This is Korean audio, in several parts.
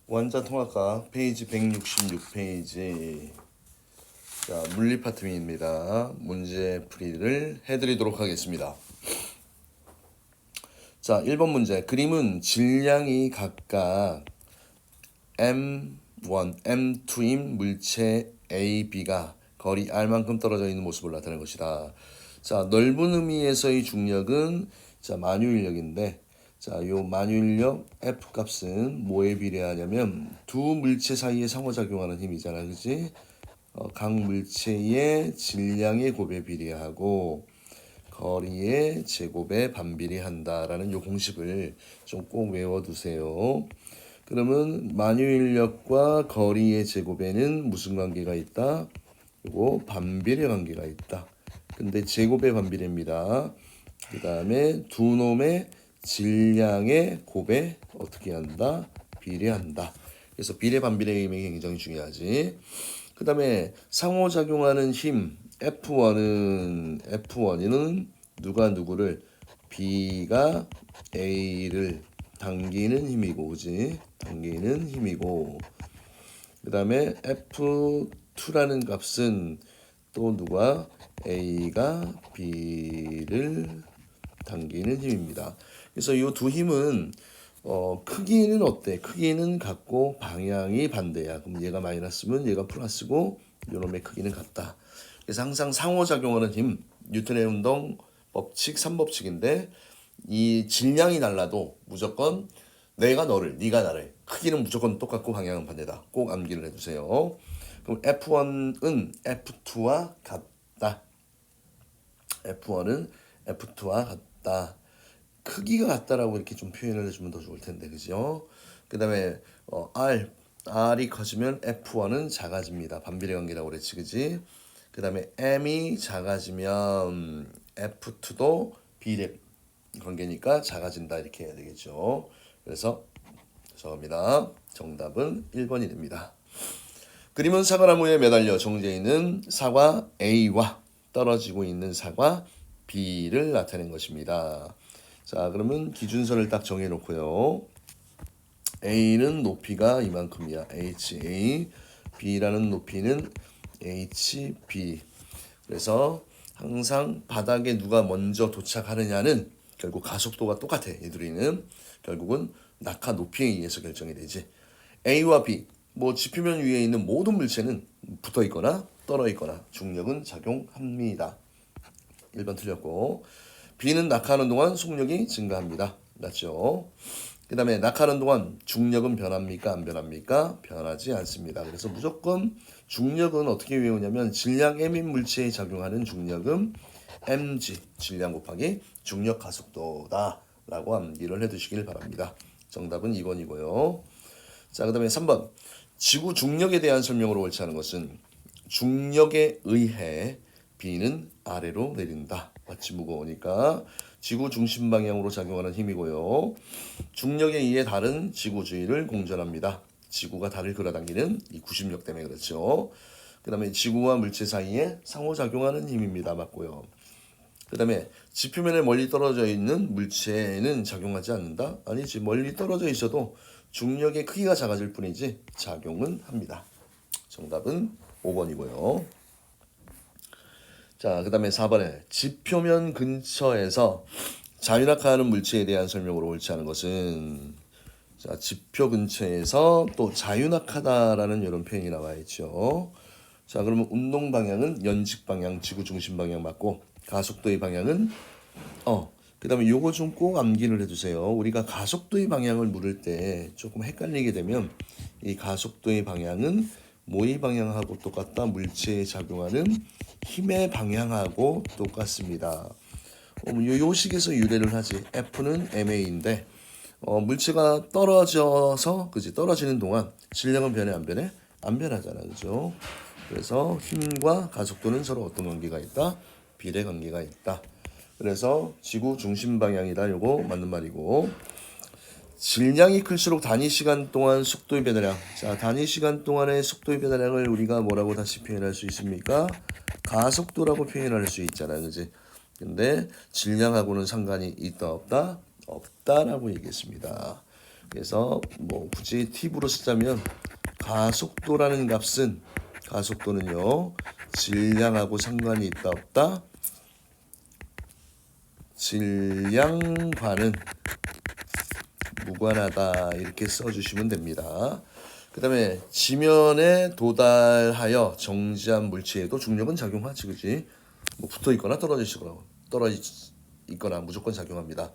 원자통합과 페이지 166페이지. 자, 물리 파트입니다. 문제 풀이를 해드리도록 하겠습니다. 자, 1번 문제. 그림은 질량이 각각 M1, M2인 물체 A, B가 거리 R만큼 떨어져 있는 모습을 나타낸 것이다. 자, 넓은 의미에서의 중력은 자, 만유인력인데, 자, 요 만유인력 F 값은 뭐에 비례하냐면 두 물체 사이에 상호작용하는 힘이잖아, 그지? 각 물체의 질량의 곱에 비례하고 거리의 제곱에 반비례한다라는 요 공식을 좀 꼭 외워두세요. 그러면 만유인력과 거리의 제곱에는 무슨 관계가 있다? 요거 반비례 관계가 있다. 근데 제곱의 반비례입니다. 그 다음에 두 놈의 질량의 곱에 어떻게 한다? 비례한다. 그래서 비례 반비례 힘이 굉장히 중요하지. 그 다음에 상호작용하는 힘 F1은 누가 누구를 B가 A를 당기는 힘이고, 그지? 당기는 힘이고, 그 다음에 F2라는 값은 또 누가 A가 B를 당기는 힘입니다. 그래서 이 두 힘은 크기는 어때? 크기는 같고 방향이 반대야. 그럼 얘가 마이너스면 얘가 플러스고 요놈의 크기는 같다. 그래서 항상 상호작용하는 힘, 뉴턴의 운동 법칙 3법칙인데 이 질량이 달라도 무조건 내가 너를, 네가 나를, 크기는 무조건 똑같고 방향은 반대다. 꼭 암기를 해두세요. 그럼 F1은 F2와 같다. F1은 F2와 같다. 크기가 같다라고 이렇게 좀 표현을 해주면 더 좋을 텐데, 그죠? 그 다음에 R이 커지면 F1은 작아집니다. 반비례 관계라고 그랬지, 그지? 그 다음에 M이 작아지면 F2도 비례 관계니까 작아진다 이렇게 해야 되겠죠. 그래서 죄송합니다. 정답은 1번이 됩니다. 그림은 사과나무에 매달려 정지해 있는 사과 A와 떨어지고 있는 사과 B를 나타낸 것입니다. 자, 그러면 기준선을 딱 정해놓고요. A는 높이가 이만큼이야. HA. B라는 높이는 HB. 그래서 항상 바닥에 누가 먼저 도착하느냐는 결국 가속도가 똑같아. 얘들이는 결국은 낙하 높이에 의해서 결정이 되지. A와 B, 뭐 지표면 위에 있는 모든 물체는 붙어 있거나 떨어 있거나 중력은 작용합니다. 1번 틀렸고, B는 낙하하는 동안 속력이 증가합니다. 맞죠? 그 다음에 낙하하는 동안 중력은 변합니까? 안 변합니까? 변하지 않습니다. 그래서 무조건 중력은 어떻게 외우냐면 질량 M인 물체에 작용하는 중력은 mg, 질량 곱하기 중력 가속도다 라고 암기를 해두시길 바랍니다. 정답은 2번이고요. 자, 그 다음에 3번. 지구 중력에 대한 설명으로 옳지 않은 것은 중력에 의해 B는 아래로 내린다. 마치 무거우니까 지구 중심 방향으로 작용하는 힘이고요. 중력에 의해 달은 지구 주위를 공전합니다. 지구가 달을 끌어당기는 이 구심력 때문에 그렇죠. 그 다음에 지구와 물체 사이에 상호작용하는 힘입니다. 맞고요. 그 다음에 지표면에 멀리 떨어져 있는 물체는 작용하지 않는다? 아니지. 멀리 떨어져 있어도 중력의 크기가 작아질 뿐이지 작용은 합니다. 정답은 5번이고요. 자, 그 다음에 4번에 지표면 근처에서 자유낙하하는 물체에 대한 설명으로 옳지 않은 것은, 자, 지표 근처에서 또 자유낙하다라는 이런 표현이 나와 있죠. 자, 그러면 운동 방향은 연직 방향, 지구 중심 방향 맞고 가속도의 방향은 그 다음에 요거 좀 꼭 암기를 해주세요. 우리가 가속도의 방향을 물을 때 조금 헷갈리게 되면 이 가속도의 방향은 뭐의 방향하고 똑같다? 물체에 작용하는 힘의 방향하고 똑같습니다. 요 식에서 유래를 하지. F는 ma인데 물체가 떨어져서 그지 떨어지는 동안 질량은 변해 안 변해? 안 변하잖아, 그죠? 그래서 힘과 가속도는 서로 어떤 관계가 있다? 비례 관계가 있다. 그래서 지구 중심 방향이다. 요거 맞는 말이고, 질량이 클수록 단위 시간 동안 속도의 변화량. 자, 단위 시간 동안의 속도의 변화량을 우리가 뭐라고 다시 표현할 수 있습니까? 가속도라고 표현할 수 있잖아, 그지? 근데 질량하고는 상관이 있다 없다? 없다라고 얘기했습니다. 그래서 뭐 굳이 팁으로 쓰자면 가속도라는 값은 가속도는요 질량하고 상관이 있다 없다. 질량과는 무관하다 이렇게 써주시면 됩니다. 그 다음에 지면에 도달하여 정지한 물체에도 중력은 작용하지, 그지? 뭐 붙어 있거나 떨어져 있거나 무조건 작용합니다.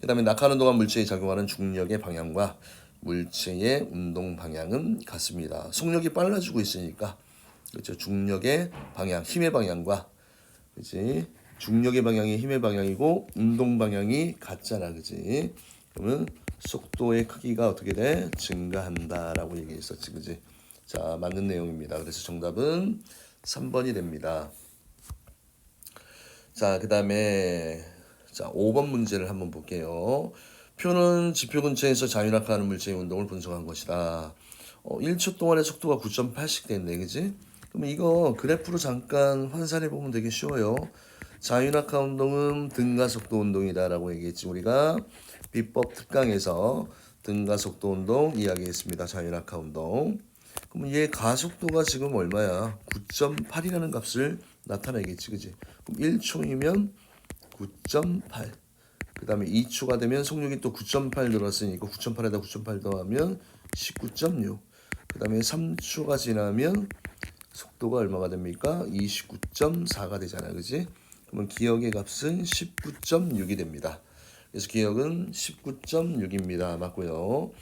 그 다음에 낙하하는 동안 물체에 작용하는 중력의 방향과 물체의 운동 방향은 같습니다. 속력이 빨라지고 있으니까, 그렇죠? 중력의 방향, 힘의 방향과, 그지? 중력의 방향이 힘의 방향이고 운동 방향이 같잖아, 그지? 그러면 속도의 크기가 어떻게 돼? 증가한다라고 얘기했었지, 그지? 자, 맞는 내용입니다. 그래서 정답은 3번이 됩니다. 자, 그 다음에 자 5번 문제를 한번 볼게요. 표는 지표 근처에서 자유낙하하는 물체의 운동을 분석한 것이다. 1초 동안의 속도가 9.8씩 됐네, 그지? 그럼 이거 그래프로 잠깐 환산해 보면 되게 쉬워요. 자유낙하 운동은 등가속도 운동이다라고 얘기했지. 우리가 비법 특강에서 등가속도 운동 이야기했습니다. 자유낙하 운동. 그럼 얘 가속도가 지금 얼마야? 9.8이라는 값을 나타내겠지, 그지? 그럼 1초이면 9.8. 그 다음에 2초가 되면 속력이 또 9.8 늘었으니까 9.8에다 9.8 더하면 19.6. 그 다음에 3초가 지나면 속도가 얼마가 됩니까? 29.4가 되잖아요, 그지? 그러면 기억의 값은 19.6이 됩니다. 그래서 기억은 19.6입니다. 맞고요.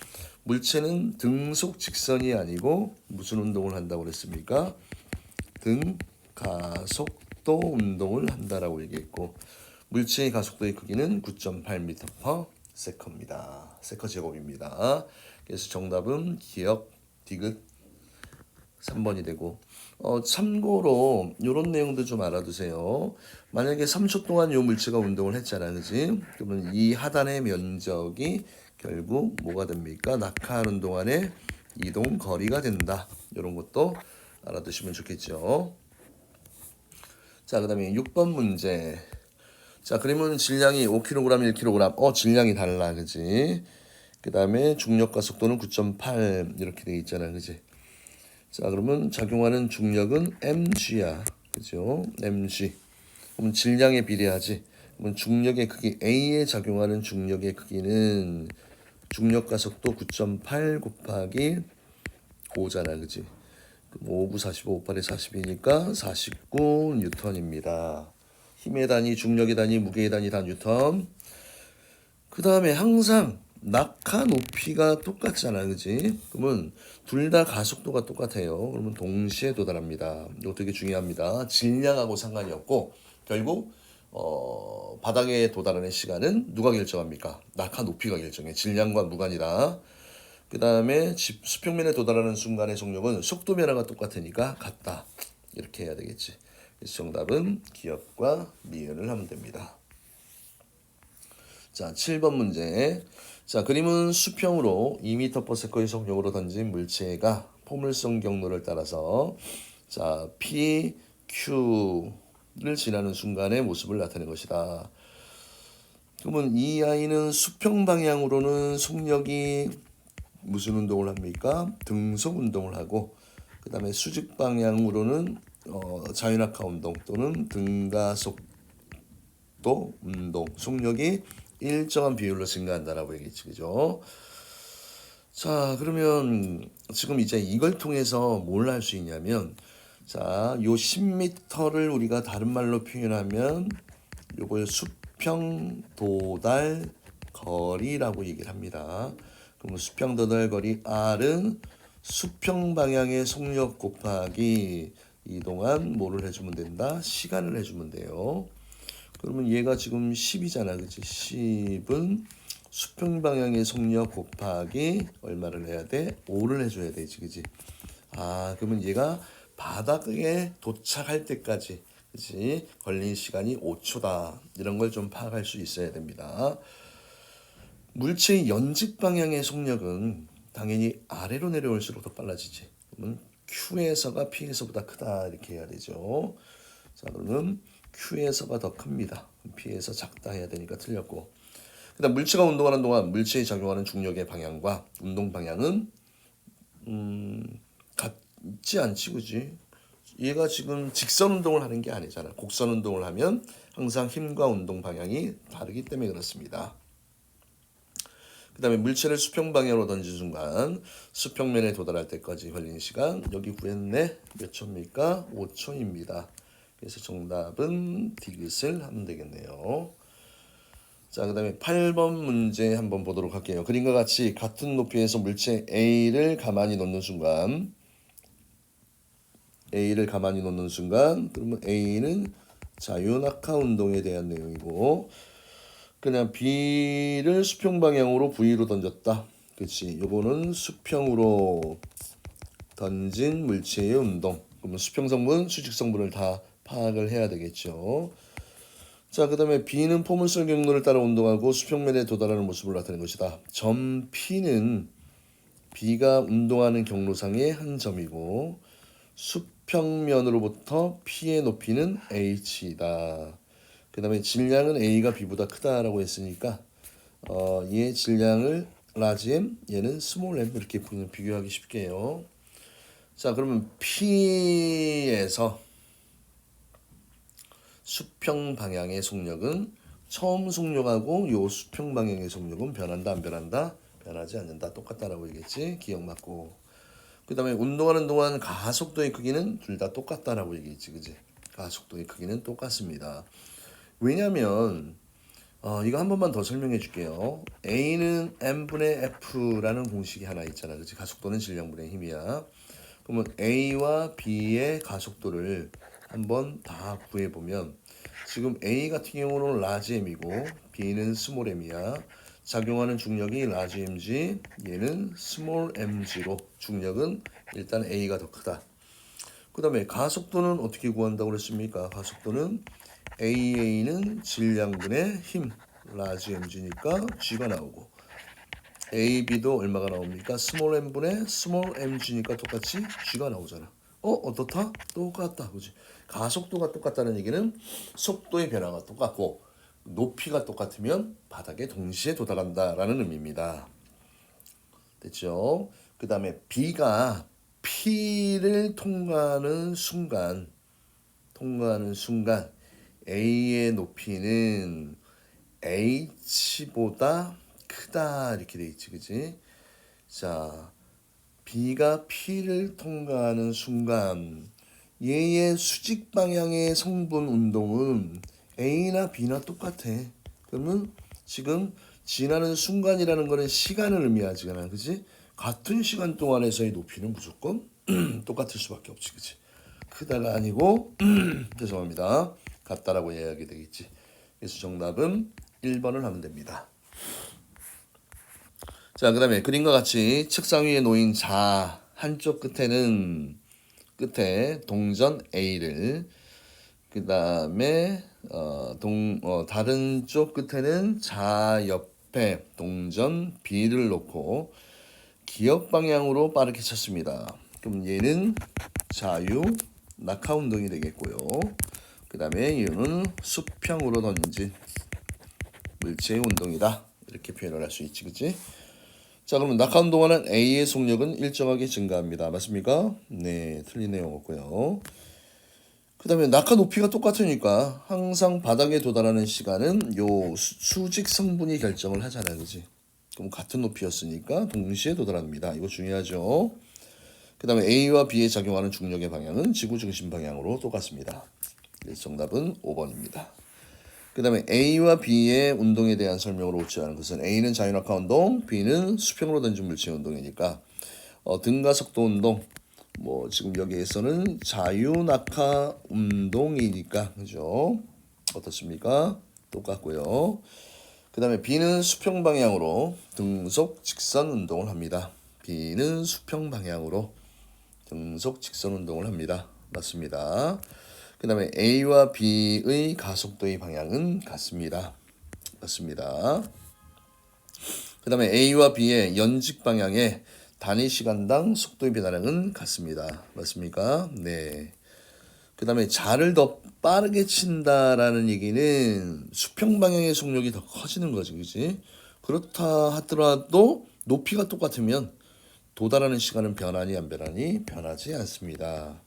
물체는 등속 직선이 아니고 무슨 운동을 한다고 그랬습니까? 등가속도 운동을 한다라고 얘기했고 물체의 가속도의 크기는 9.8m/s입니다. 세커 제곱입니다. 그래서 정답은 기억 디귿 3번이 되고 참고로 이런 내용도 좀 알아두세요. 만약에 3초 동안 이 물체가 운동을 했잖아, 그지? 그러면 이 하단의 면적이 결국 뭐가 됩니까? 낙하하는 동안의 이동 거리가 된다. 이런 것도 알아두시면 좋겠죠. 자, 그 다음에 6번 문제. 자, 그러면 질량이 5kg, 1kg. 질량이 달라, 그지? 그 다음에 중력과 속도는 9.8 이렇게 돼 있잖아, 그지? 자, 그러면 작용하는 중력은 mg야, 그죠? mg. 그럼 질량에 비례하지. 그러면 중력의 크기 A에 작용하는 중력의 크기는 중력과 속도 9.8 곱하기 5잖아, 그지? 5, 9, 45, 5, 8에 42니까 49 뉴턴입니다. 힘의 단위, 중력의 단위, 무게의 단위 다 뉴턴. 그 다음에 항상 낙하 높이가 똑같잖아, 그지? 그러면 둘 다 가속도가 똑같아요. 그러면 동시에 도달합니다. 이거 되게 중요합니다. 질량하고 상관이 없고 결국 바닥에 도달하는 시간은 누가 결정합니까? 낙하 높이가 결정해. 질량과 무관이다. 그 다음에 수평면에 도달하는 순간의 속력은 속도 변화가 똑같으니까 같다. 이렇게 해야 되겠지. 그래서 정답은 기억과 미연을 하면 됩니다. 자, 7번 문제. 자, 그림은 수평으로 2m/s의 속력으로 던진 물체가 포물선 경로를 따라서 자, P, Q를 지나는 순간의 모습을 나타낸 것이다. 그러면 이 아이는 수평 방향으로는 속력이 무슨 운동을 합니까? 등속 운동을 하고 그 다음에 수직 방향으로는 자유낙하 운동 또는 등가속도 운동 속력이 일정한 비율로 증가한다라고 얘기했지, 그죠? 자, 그러면 지금 이제 이걸 통해서 뭘 할 수 있냐면 자, 요 10m를 우리가 다른 말로 표현하면 요걸 수평 도달 거리라고 얘기를 합니다. 그럼 수평 도달 거리 R은 수평 방향의 속력 곱하기 이동안 뭐를 해주면 된다? 시간을 해주면 돼요. 그러면 얘가 지금 10이잖아, 그치? 10은 수평 방향의 속력 곱하기 얼마를 해야 돼? 5를 해줘야 되지, 그치? 그러면 얘가 바닥에 도착할 때까지, 그치? 걸린 시간이 5초다. 이런 걸 좀 파악할 수 있어야 됩니다. 물체의 연직 방향의 속력은 당연히 아래로 내려올수록 더 빨라지지. 그러면 Q에서가 P에서보다 크다 이렇게 해야 되죠. 자, 그러면 Q에서가 더 큽니다. P에서 작다 해야 되니까 틀렸고. 그다음 물체가 운동하는 동안 물체에 작용하는 중력의 방향과 운동 방향은 같지 않지, 그지? 얘가 지금 직선 운동을 하는 게 아니잖아. 곡선 운동을 하면 항상 힘과 운동 방향이 다르기 때문에 그렇습니다. 그 다음에 물체를 수평 방향으로 던진 순간 수평면에 도달할 때까지 걸리는 시간 여기 구했네. 몇 초입니까? 5초입니다. 그래서 정답은 디귿을 하면 되겠네요. 자, 그 다음에 8번 문제 한번 보도록 할게요. 그림과 같이 같은 높이에서 물체 A를 가만히 놓는 순간 그러면 A는 자유낙하 운동에 대한 내용이고 그냥 B를 수평 방향으로 V로 던졌다. 그렇지. 요거는 수평으로 던진 물체의 운동. 그러면 수평 성분, 수직 성분을 다 파악을 해야 되겠죠. 자, 그 다음에 B는 포물선 경로를 따라 운동하고 수평면에 도달하는 모습을 나타낸 것이다. 점 P는 B가 운동하는 경로상의 한 점이고 수평면으로부터 P의 높이는 H이다. 그 다음에 질량은 A가 B보다 크다라고 했으니까 얘의 질량을 라지 M, 얘는 스몰 m 이렇게 비교하기 쉽게 해요. 자, 그러면 P에서 수평 방향의 속력은 처음 속력하고 요 수평 방향의 속력은 변한다 안 변한다? 변하지 않는다. 똑같다라고 얘기했지. 기억 맞고. 그 다음에 운동하는 동안 가속도의 크기는 둘 다 똑같다라고 얘기했지. 그지? 가속도의 크기는 똑같습니다. 왜냐면 이거 한 번만 더 설명해 줄게요. A는 m분의 F라는 공식이 하나 있잖아. 그치? 가속도는 질량분의 힘이야. 그러면 A와 B의 가속도를 한번 다 구해보면 지금 A 같은 경우는 라지 M이고 B는 스몰 M이야. 작용하는 중력이 라지 Mg, 얘는 스몰 Mg로 중력은 일단 A가 더 크다. 그 다음에 가속도는 어떻게 구한다고 그랬습니까? 가속도는 AA는 질량분의 힘, 라지 mg니까 g가 나오고 AB도 얼마가 나옵니까? 스몰 m분의 스몰 mg니까 똑같이 g가 나오잖아. 어떻다? 똑같다. 그지? 가속도가 똑같다는 얘기는 속도의 변화가 똑같고 높이가 똑같으면 바닥에 동시에 도달한다라는 의미입니다. 됐죠? 그 다음에 B가 P를 통과하는 순간 A의 높이는 H보다 크다 이렇게 돼 있지, 그지? 자, B가 P를 통과하는 순간 얘의 수직 방향의 성분 운동은 A나 B나 똑같아. 그러면 지금 지나는 순간이라는 거는 시간을 의미하지가 그지? 같은 시간 동안에서의 높이는 무조건 똑같을 수밖에 없지, 그지? 크다가 아니고 죄송합니다. 같다라고 이야기 되겠지. 그래서 정답은 1번을 하면 됩니다. 자, 그 다음에 그림과 같이 책상 위에 놓인 자 한쪽 끝에 동전 A를 그 다음에 다른 쪽 끝에는 자 옆에 동전 B를 놓고 기역 방향으로 빠르게 쳤습니다. 그럼 얘는 자유 낙하 운동이 되겠고요. 그 다음에 이는 수평으로 던진 물체의 운동이다. 이렇게 표현을 할 수 있지, 그치? 자, 그러면 낙하 운동하는 A의 속력은 일정하게 증가합니다. 맞습니까? 네, 틀린 내용 없고요. 그 다음에 낙하 높이가 똑같으니까 항상 바닥에 도달하는 시간은 요 수직 성분이 결정을 하잖아요, 그치? 그럼 같은 높이였으니까 동시에 도달합니다. 이거 중요하죠. 그 다음에 A와 B에 작용하는 중력의 방향은 지구 중심 방향으로 똑같습니다. 그래서 정답은 5번입니다. 그 다음에 A와 B의 운동에 대한 설명으로 오치하는 것은 A는 자유낙하 운동, B는 수평으로 던진 물체 운동이니까 등가속도 운동, 뭐 지금 여기에서는 자유낙하 운동이니까 그죠? 어떻습니까? 똑같고요. 그 다음에 B는 수평 방향으로 등속 직선 운동을 합니다. B는 수평 방향으로 등속 직선 운동을 합니다. 맞습니다. 그 다음에 A와 B의 가속도의 방향은 같습니다. 맞습니다. 그 다음에 A와 B의 연직 방향의 단위 시간당 속도의 변화량은 같습니다. 맞습니까? 네. 그 다음에 자를 더 빠르게 친다라는 얘기는 수평 방향의 속력이 더 커지는 거지, 그지? 그렇다 하더라도 높이가 똑같으면 도달하는 시간은 변하니 안 변하니? 변하지 않습니다.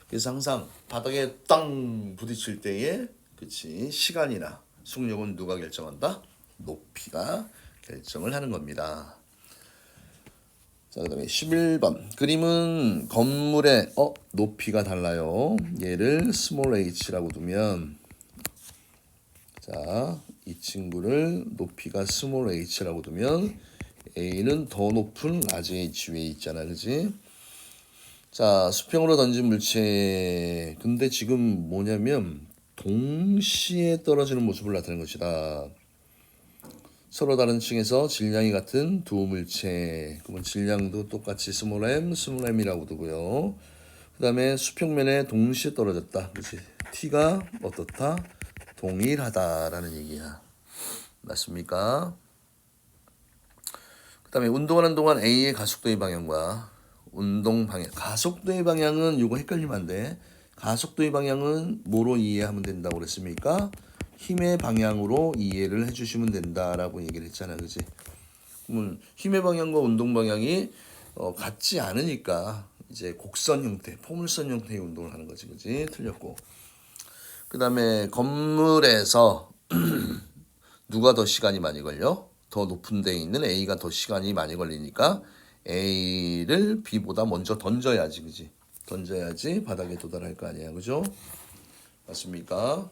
그래서 항상 바닥에 땅 부딪힐 때에 그치 시간이나 속력은 누가 결정한다? 높이가 결정을 하는 겁니다. 자, 그다음에 11번 그림은 건물의 높이가 달라요. 얘를 스몰 h라고 두면 자, 이 친구를 높이가 스몰 h라고 두면 a는 더 높은 라지 h 위에 있잖아, 그지? 자, 수평으로 던진 물체. 근데 지금 뭐냐면 동시에 떨어지는 모습을 나타낸 것이다. 서로 다른 층에서 질량이 같은 두 물체. 그러면 질량도 똑같이 스몰 m이라고 두고요. 그 다음에 수평면에 동시에 떨어졌다. 그렇지? t가 어떻다? 동일하다라는 얘기야. 맞습니까? 그 다음에 운동하는 동안 A의 가속도의 방향과 운동 방향. 가속도의 방향은 이거 헷갈리면 안 돼. 가속도의 방향은 뭐로 이해하면 된다고 그랬습니까? 힘의 방향으로 이해를 해주시면 된다라고 얘기를 했잖아, 그지? 그러면 힘의 방향과 운동 방향이 같지 않으니까 이제 곡선 형태, 포물선 형태의 운동을 하는 거지, 그지? 틀렸고. 그 다음에 건물에서 누가 더 시간이 많이 걸려? 더 높은 데에 있는 A가 더 시간이 많이 걸리니까 A를 B보다 먼저 던져야지, 그지? 던져야지 바닥에 도달할 거 아니야, 그죠? 맞습니까?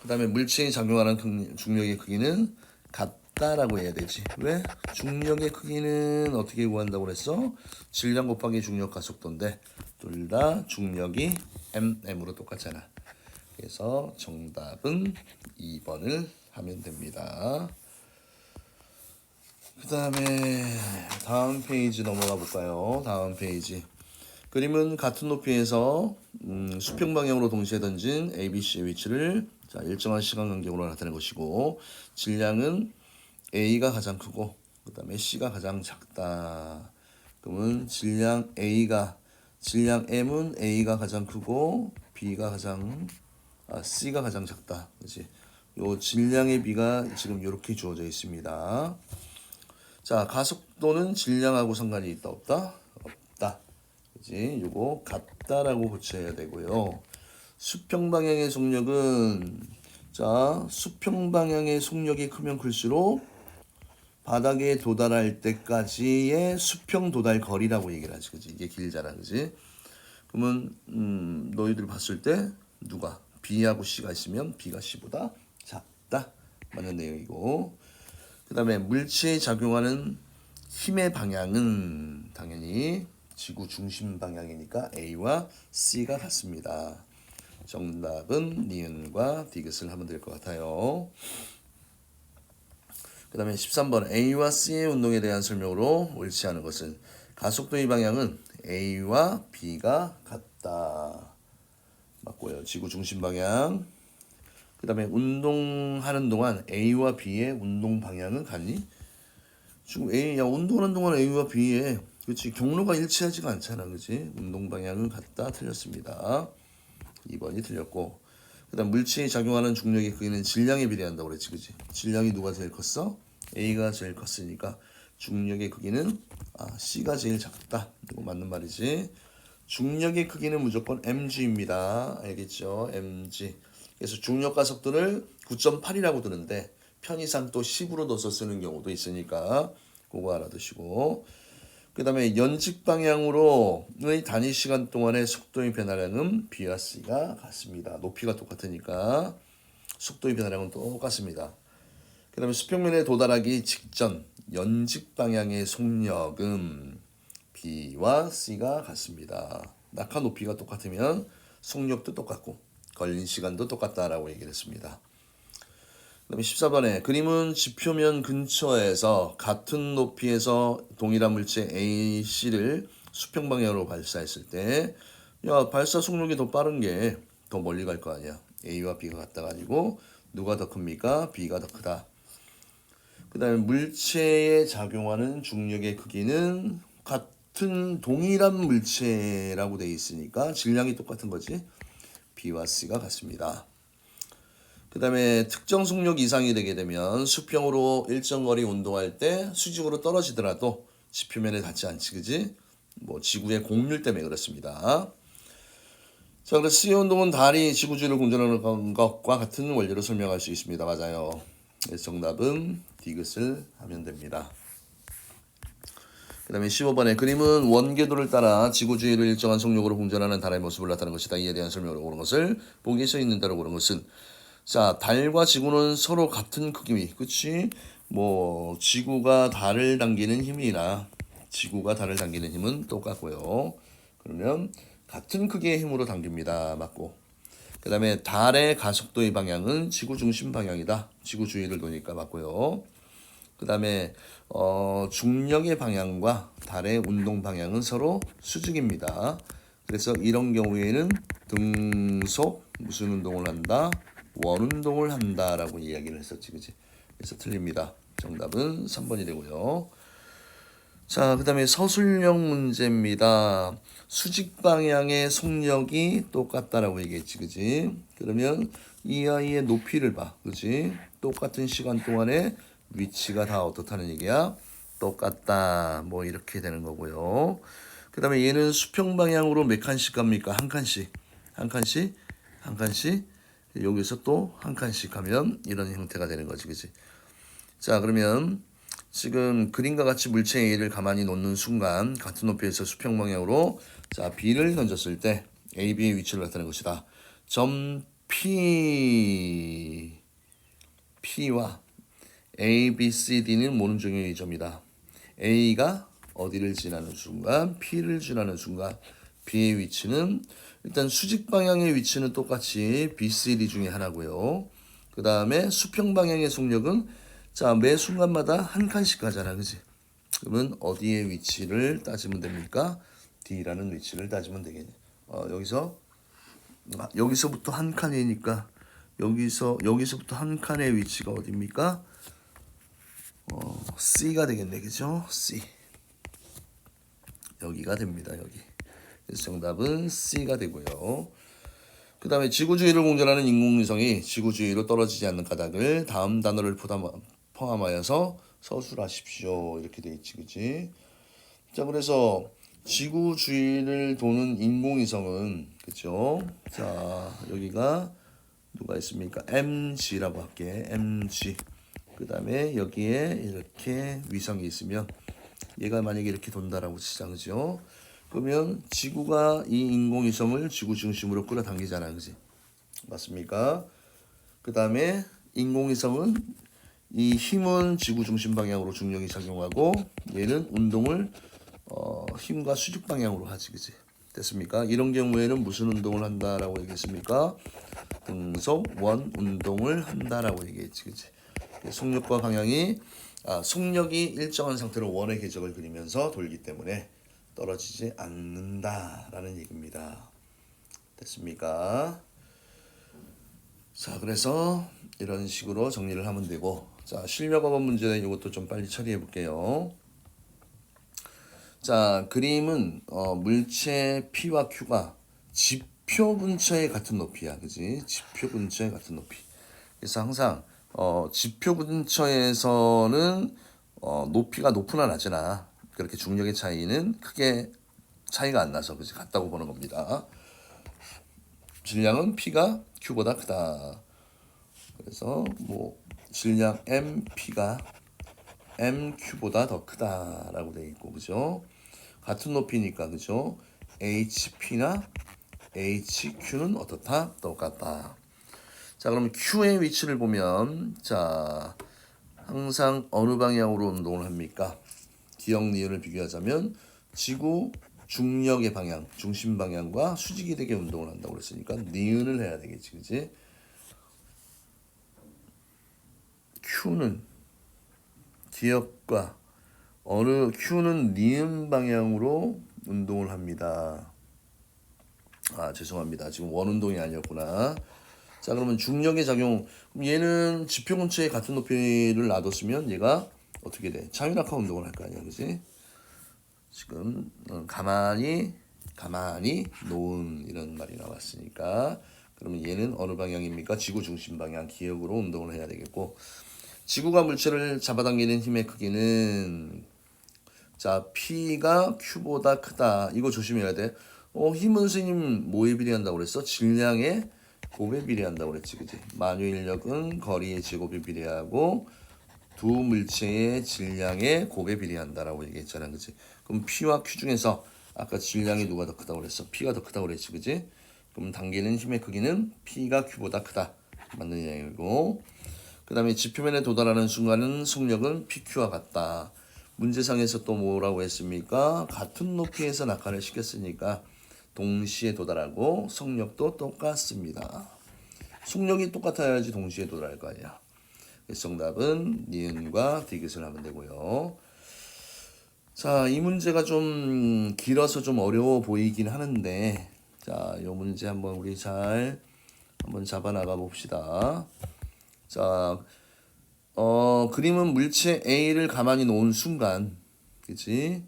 그 다음에 물체에 작용하는 중력의 크기는 같다라고 해야 되지. 왜? 중력의 크기는 어떻게 구한다고 그랬어? 질량 곱하기 중력 가속도인데 둘 다 중력이 mm으로 똑같잖아. 그래서 정답은 2번을 하면 됩니다. 그 다음에 다음 페이지 넘어가 볼까요? 다음 페이지. 그림은 같은 높이에서 수평 방향으로 동시에 던진 ABC의 위치를 자, 일정한 시간 간격으로 나타낸 것이고 질량은 A가 가장 크고 그 다음에 C가 가장 작다. 그러면 질량 M은 A가 가장 크고 C가 가장 작다. 그렇지? 요 질량의 비가 지금 이렇게 주어져 있습니다. 자, 가속도는 질량하고 상관이 있다 없다? 없다. 그지? 요거 같다라고 고쳐야 되고요. 수평 방향의 속력은 자, 수평 방향의 속력이 크면 클수록 바닥에 도달할 때까지의 수평 도달 거리라고 얘기를 하지. 그지? 이게 길잖아. 그지? 그러면 너희들 봤을 때 누가 B하고 C가 있으면 B가 C보다 작다. 맞는 내용이고. 그다음에 물체에 작용하는 힘의 방향은 당연히 지구 중심 방향이니까 A와 C가 같습니다. 정답은 니은과 디귿을 하면 될 것 같아요. 그 다음에 13번 A와 C의 운동에 대한 설명으로 옳지 않은 것은 가속도의 방향은 A와 B가 같다. 맞고요. 지구 중심 방향. 그 다음에 운동하는 동안 A와 B의 운동 방향은 같니? 지금 운동하는 동안 A와 B의 그렇지 경로가 일치하지가 않잖아, 그렇지? 운동 방향은 같다. 틀렸습니다. 2번이 틀렸고, 그다음 물체에 작용하는 중력의 크기는 질량에 비례한다고 그랬지, 그렇지? 질량이 누가 제일 컸어? A가 제일 컸으니까 중력의 크기는 C가 제일 작다. 이거 맞는 말이지. 중력의 크기는 무조건 mg입니다. 알겠죠? mg. 그래서 중력 가속도를 9.8이라고 두는데 편의상 또 10으로 넣어서 쓰는 경우도 있으니까 그거 알아두시고, 그 다음에 연직 방향으로의 단위 시간 동안의 속도의 변화량은 B와 C가 같습니다. 높이가 똑같으니까 속도의 변화량은 똑같습니다. 그 다음에 수평면에 도달하기 직전 연직 방향의 속력은 B와 C가 같습니다. 낙하 높이가 똑같으면 속력도 똑같고 걸린 시간도 똑같다라고 얘기를 했습니다. 그다음에 14번에 그림은 지표면 근처에서 같은 높이에서 동일한 물체 AC를 수평 방향으로 발사했을 때 발사 속력이 더 빠른 게 더 멀리 갈 거 아니야. A와 B가 같다가 아니고 누가 더 큽니까? B가 더 크다. 그 다음에 물체에 작용하는 중력의 크기는 같은 동일한 물체라고 돼 있으니까 질량이 똑같은 거지. B와 C가 같습니다. 그 다음에 특정 속력 이상이 되게 되면 수평으로 일정 거리 운동할 때 수직으로 떨어지더라도 지표면에 닿지 않지, 그지? 뭐 지구의 곡률 때문에 그렇습니다. 자, 그래서 C 운동은 달이 지구 주위를 공전하는 것과 같은 원리로 설명할 수 있습니다. 맞아요. 그래서 정답은 디귿을 하면 됩니다. 그 다음에 15번의 그림은 원궤도를 따라 지구 주위를 일정한 속력으로 공전하는 달의 모습을 나타내는 것이다. 이에 대한 설명을 오는 것을 보기에 써 있는다라고 그런 것은, 자, 달과 지구는 서로 같은 크기, 그치? 뭐 지구가 달을 당기는 힘이나 지구가 달을 당기는 힘은 똑같고요. 그러면 같은 크기의 힘으로 당깁니다. 맞고. 그 다음에 달의 가속도의 방향은 지구 중심 방향이다. 지구 주위를 도니까 맞고요. 그 다음에 중력의 방향과 달의 운동 방향은 서로 수직입니다. 그래서 이런 경우에는 등속 무슨 운동을 한다? 원 운동을 한다라고 이야기를 했었지, 그지? 그래서 틀립니다. 정답은 3번이 되고요. 자, 그 다음에 서술형 문제입니다. 수직 방향의 속력이 똑같다라고 얘기했지, 그지? 그러면 이 아이의 높이를 봐, 그지? 똑같은 시간 동안에 위치가 다 어떻다는 얘기야? 똑같다. 뭐 이렇게 되는 거고요. 그 다음에 얘는 수평 방향으로 몇 칸씩 갑니까? 한 칸씩. 한 칸씩? 한 칸씩? 여기서 또 한 칸씩 하면 이런 형태가 되는 거지, 그지? 자, 그러면 지금 그림과 같이 물체 A를 가만히 놓는 순간 같은 높이에서 수평 방향으로 자 B를 던졌을 때 A, B의 위치를 나타내는 것이다. 점 P와 A, B, C, D는 모는 중의 점이다. A가 어디를 지나는 순간, P를 지나는 순간 B의 위치는 일단 수직 방향의 위치는 똑같이 B, C, D 중에 하나고요. 그 다음에 수평 방향의 속력은 자, 매 순간마다 한 칸씩 가잖아, 그지? 그러면 어디의 위치를 따지면 됩니까? D라는 위치를 따지면 되겠네. 여기서부터 한 칸이니까 여기서부터 한 칸의 위치가 어디입니까? C가 되겠네, 그죠? C. 여기가 됩니다, 여기. 그래서 정답은 C가 되고요. 그 다음에 지구 주위를 공전하는 인공위성이 지구 주위로 떨어지지 않는 까닭을 다음 단어를 포함하여서 서술하십시오. 이렇게 돼 있지, 그치? 자, 그래서 지구 주위를 도는 인공위성은, 그죠? 자, 여기가 누가 있습니까? MG라고 할게. MG. 그 다음에 여기에 이렇게 위성이 있으면 얘가 만약에 이렇게 돈다라고 치자, 그죠? 그러면 지구가 이 인공위성을 지구 중심으로 끌어당기잖아, 그지? 맞습니까? 그 다음에 인공위성은 이 힘은 지구 중심 방향으로 중력이 작용하고 얘는 운동을 힘과 수직 방향으로 하지, 그지? 됐습니까? 이런 경우에는 무슨 운동을 한다라고 얘기했습니까? 등속 원 운동을 한다라고 얘기했지, 그지? 속력과 방향이 속력이 일정한 상태로 원의 궤적을 그리면서 돌기 때문에 떨어지지 않는다라는 얘기입니다. 됐습니까? 자, 그래서 이런 식으로 정리를 하면 되고, 자, 실력어법 문제는 이것도 좀 빨리 처리해 볼게요. 자, 그림은 물체 P와 Q가 지표 근처에 같은 높이야, 그지? 지표 근처에 같은 높이. 그래서 항상 지표 근처에서는 높이가 높으나 낮으나 그렇게 중력의 차이는 크게 차이가 안 나서 그지 같다고 보는 겁니다. 질량은 P가 Q보다 크다. 그래서 뭐 질량 MP가 MQ보다 더 크다라고 돼 있고, 그죠? 같은 높이니까, 그죠? HP나 HQ는 어떻다? 똑같다. 자, 그럼 Q의 위치를 보면 자 항상 어느 방향으로 운동을 합니까? 기역 니은을 비교하자면 지구 중력의 방향, 중심 방향과 수직이 되게 운동을 한다고 그랬으니까 니은을 해야 되겠지, 그지? Q는 기역과 Q는 니은 방향으로 운동을 합니다. 죄송합니다. 지금 원 운동이 아니었구나. 자, 그러면 중력의 작용. 얘는 지표 근처에 같은 높이를 놔뒀으면 얘가 어떻게 돼? 차유낙하 운동을 할 거 아니야, 그지? 지금 가만히 놓은 이런 말이 나왔으니까 그러면 얘는 어느 방향입니까? 지구 중심 방향 기역으로 운동을 해야 되겠고 지구가 물체를 잡아당기는 힘의 크기는 자 P가 Q보다 크다. 이거 조심해야 돼. 힘은 선생님 뭐에 비례한다고 그랬어? 질량의 곱에 비례한다고 그랬지, 그지? 만유인력은 거리의 제곱에 비례하고 두 물체의 질량의 곱에 비례한다라고 얘기했잖아, 그지? 그럼 P와 Q 중에서 아까 질량이 누가 더 크다고 그랬어? P가 더 크다고 그랬지, 그지? 그럼 당기는 힘의 크기는 P가 Q보다 크다. 맞는 얘기고. 그 다음에 지표면에 도달하는 순간은 속력은 PQ와 같다. 문제상에서 또 뭐라고 했습니까? 같은 높이에서 낙하를 시켰으니까 동시에 도달하고 속력도 똑같습니다. 속력이 똑같아야지 동시에 도달할 거 아니야. 그래서 정답은 니은과 디귿을 하면 되고요. 자, 이 문제가 좀 길어서 좀 어려워 보이긴 하는데 자, 이 문제 한번 우리 잘 한번 잡아 나가 봅시다. 자, 그림은 물체 A를 가만히 놓은 순간, 그치?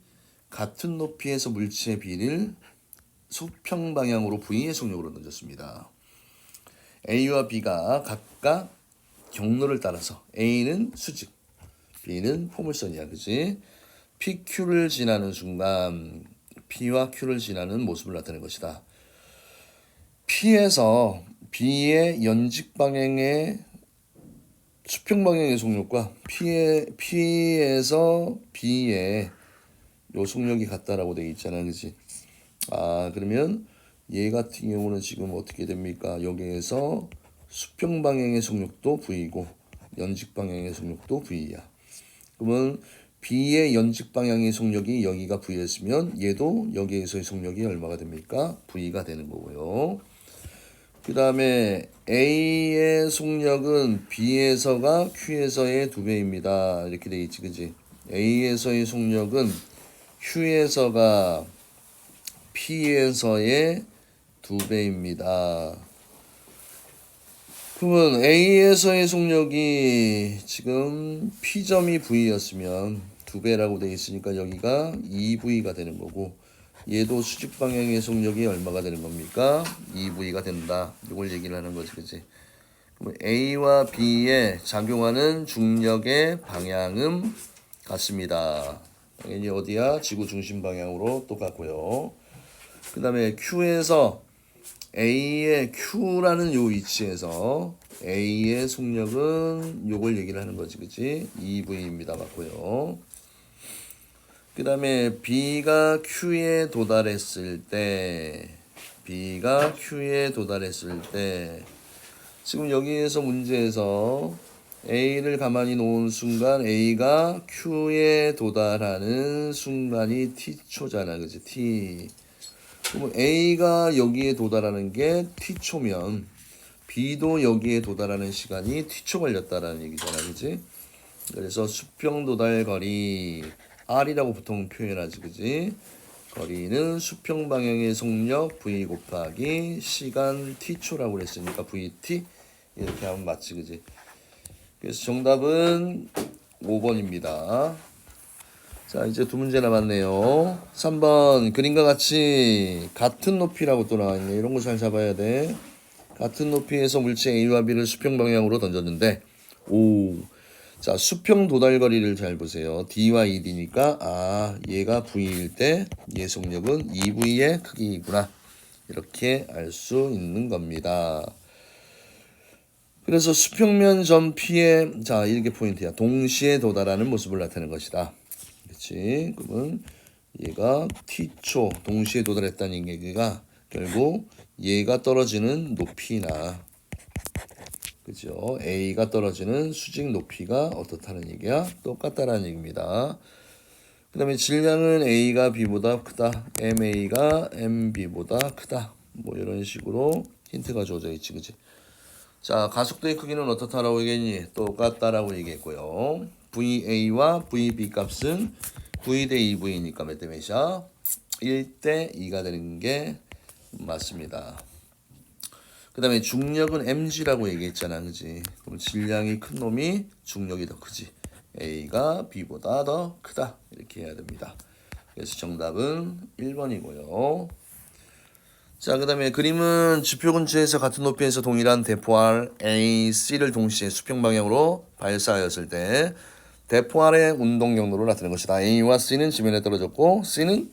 같은 높이에서 물체 B를 수평 방향으로 V의 속력으로 던졌습니다. A와 B가 각각 경로를 따라서 A는 수직, B는 포물선이야, 그치? PQ를 지나는 순간 P와 Q를 지나는 모습을 나타낸 것이다. P에서 B의 연직 방향의 수평 방향의 속력과 P에서 B의 요 속력이 같다라고 되어 있잖아, 그렇지? 그러면 얘 같은 경우는 지금 어떻게 됩니까? 여기에서 수평 방향의 속력도 V고 연직 방향의 속력도 V야. 그러면 B의 연직 방향의 속력이 여기가 V였으면 얘도 여기에서의 속력이 얼마가 됩니까? V가 되는 거고요. 그 다음에 A의 속력은 B에서가 Q에서의 2배입니다. 이렇게 돼 있지, 그지? A에서의 속력은 Q에서가 P에서의 2배입니다. 그러면 A에서의 속력이 지금 P점이 V였으면 2배라고 돼 있으니까 여기가 2V가 되는 거고 얘도 수직 방향의 속력이 얼마가 되는 겁니까? 2V가 된다. 이걸 얘기를 하는 거지, 그치? 그럼 A와 B에 작용하는 중력의 방향은 같습니다. 당연히 어디야? 지구 중심 방향으로 똑같고요. 그 다음에 Q에서 A의 Q라는 요 위치에서 A의 속력은 요걸 얘기를 하는 거지, 그치? 2V입니다. 맞고요. 그 다음에 B가 Q에 도달했을 때 지금 여기에서 문제에서 A를 가만히 놓은 순간 A가 Q에 도달하는 순간이 T초잖아, 그치? T. 그럼 A가 여기에 도달하는 게 T초면 B도 여기에 도달하는 시간이 T초 걸렸다라는 얘기잖아, 그치? 그래서 수평 도달 거리 R이라고 보통 표현하지, 그지? 거리는 수평 방향의 속력 V 곱하기 시간 T초라고 그랬으니까 VT 이렇게 하면 맞지, 그지? 그래서 정답은 5번입니다. 자, 이제 두 문제 남았네요. 3번 그림과 같이 같은 높이라고 또 나와있네. 이런 거 잘 잡아야 돼. 같은 높이에서 물체 A와 B를 수평 방향으로 던졌는데 자, 수평 도달 거리를 잘 보세요. D와 ED니까 얘가 V일 때 얘 속력은 2V의 크기이구나. 이렇게 알 수 있는 겁니다. 그래서 수평면 점 P에 자, 이렇게 포인트야. 동시에 도달하는 모습을 나타내는 것이다. 그렇지? 그러면 얘가 T초 동시에 도달했다는 얘기가 결국 얘가 떨어지는 높이나 그죠? A가 떨어지는 수직 높이가 어떻다는 얘기야? 똑같다라는 얘기입니다. 그 다음에 질량은 A가 B보다 크다. MA가 MB보다 크다. 뭐 이런 식으로 힌트가 주어져 있지, 그치? 자, 가속도의 크기는 어떻다라고 얘기했니? 똑같다라고 얘기했고요. VA와 VB 값은 V 대 2V니까 몇 대 몇이야? 1대 2가 되는 게 맞습니다. 그 다음에 중력은 mg라고 얘기했잖아, 그지? 그럼 질량이 큰 놈이 중력이 더 크지. A가 B보다 더 크다. 이렇게 해야 됩니다. 그래서 정답은 1번이고요. 자, 그 다음에 그림은 지표 근처에서 같은 높이에서 동일한 대포 R, A, C를 동시에 수평 방향으로 발사하였을 때 대포 R의 운동 경로로 나타낸 것이다. A와 C는 지면에 떨어졌고 C는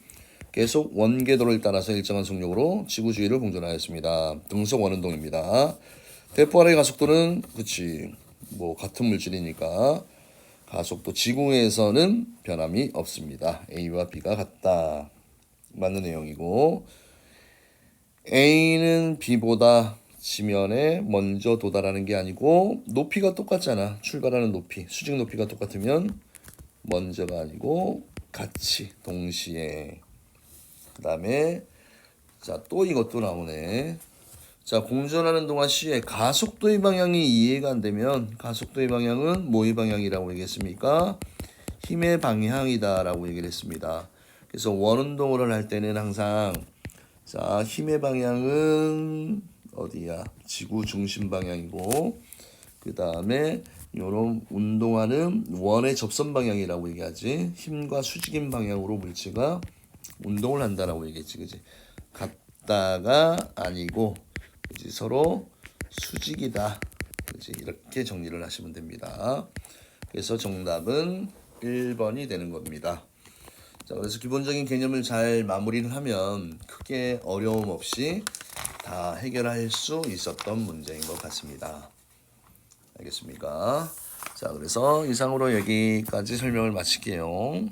계속 원궤도를 따라서 일정한 속력으로 지구 주위를 공전하였습니다. 등속 원운동입니다. 대포 R의 가속도는 뭐 같은 물질이니까 가속도 지구에서는 변함이 없습니다. A와 B가 같다. 맞는 내용이고 A는 B보다 지면에 먼저 도달하는 게 아니고 높이가 똑같잖아. 출발하는 높이, 수직 높이가 똑같으면 먼저가 아니고 같이 동시에. 그 다음에 또 이것도 나오네. 자, 공전하는 동안 C의 가속도의 방향이 이해가 안 되면 가속도의 방향은 뭐의 방향이라고 얘기했습니까? 힘의 방향이다라고 얘기를 했습니다. 그래서 원운동을 할 때는 항상 힘의 방향은 어디야? 지구 중심 방향이고 그 다음에 요런 운동하는 원의 접선 방향이라고 얘기하지. 힘과 수직인 방향으로 물체가 운동을 한다라고 얘기했지, 그지? 같다가 아니고, 그지? 서로 수직이다, 그지? 이렇게 정리를 하시면 됩니다. 그래서 정답은 1번이 되는 겁니다. 자, 그래서 기본적인 개념을 잘 마무리를 하면 크게 어려움 없이 다 해결할 수 있었던 문제인 것 같습니다. 알겠습니까? 자, 그래서 이상으로 여기까지 설명을 마칠게요.